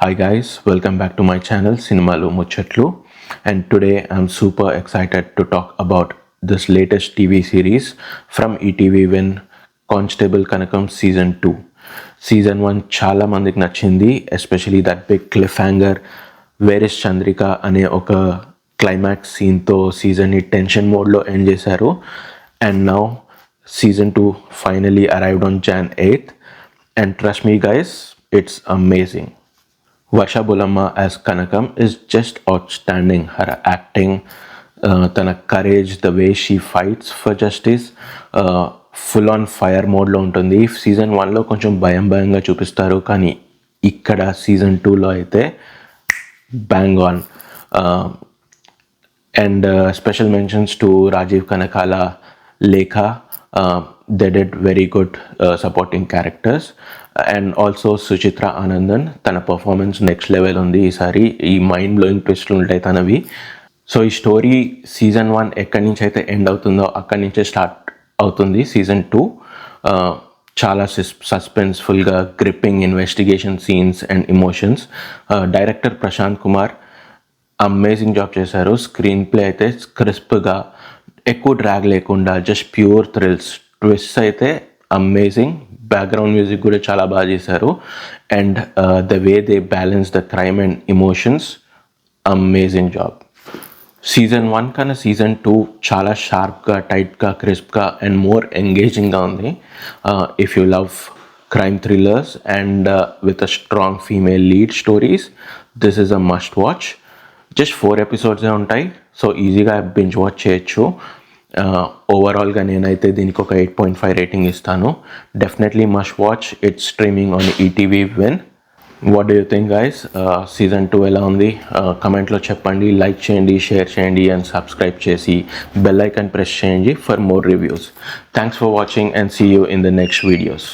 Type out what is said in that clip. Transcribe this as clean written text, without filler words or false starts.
Hi guys, welcome back to my channel Cinemalu Muchatlu, and today I'm super excited to talk about this latest TV series from ETV Win, Constable Kanakam Season 2. Season 1 చాలా మందికి నచ్చింది, especially that big cliffhanger where is Chandrika అనే ఒక climax సీన్తో సీజన్ని tension మోడ్లో end చేశారు. And now Season 2 finally arrived on Jan 8th, and trust me guys, it's amazing. Varsha Bulamma as Kanakam is just outstanding. Her acting, tana courage, the way she fights for justice, full on fire mode lo untundi. Season 1 lo koncham భయంగా చూపిస్తారు, కానీ ఇక్కడ Season 2లో అయితే bang on. And special mentions to Rajiv Kanakala, Lekha. They did very good supporting characters, and also Suchitra Anandan, tana performance next level undi ఈసారి. ఈ mind blowing ట్విస్ట్లు ఉంటాయి తనవి. సో ఈ స్టోరీ Season 1 ఎక్కడి నుంచి అయితే ఎండ్ అవుతుందో అక్కడి నుంచే స్టార్ట్ అవుతుంది Season 2. చాలా సస్పెన్స్ఫుల్గా gripping investigation scenes and emotions. Director Prashanth Kumar amazing job చేశారు. స్క్రీన్ ప్లే అయితే క్రిస్ప్గా, ఎక్కువ డ్రాగ్ లేకుండా, జస్ట్ ప్యూర్ థ్రిల్స్. ట్విస్ట్ అయితే అమేజింగ్. బ్యాక్గ్రౌండ్ మ్యూజిక్ కూడా చాలా బాగా చేశారు. And the way they balance the crime and emotions, amazing job. Season 1 కన్నా Season 2 చాలా షార్ప్గా, టైట్గా, క్రిస్ప్గా అండ్ మోర్ ఎంగేజింగ్గా ఉంది. If you love crime thrillers and with a strong female lead stories, this is a must watch. Just 4 ఎపిసోడ్సే ఉంటాయి, so ఈజీగా binge watch చేయొచ్చు. ఓవరాల్గా నేనైతే దీనికి ఒక 8.5 రేటింగ్ ఇస్తాను. Definitely must watch. It's streaming on ETV win. What do you think guys? Season 2 ఎలా ఉంది? కమెంట్లో చెప్పండి. లైక్ చేయండి, షేర్ చేయండి అండ్ సబ్స్క్రైబ్ చేసి బెల్ ఐకాన్ ప్రెస్ చేయండి for more reviews. Thanks for watching and see you in the next videos.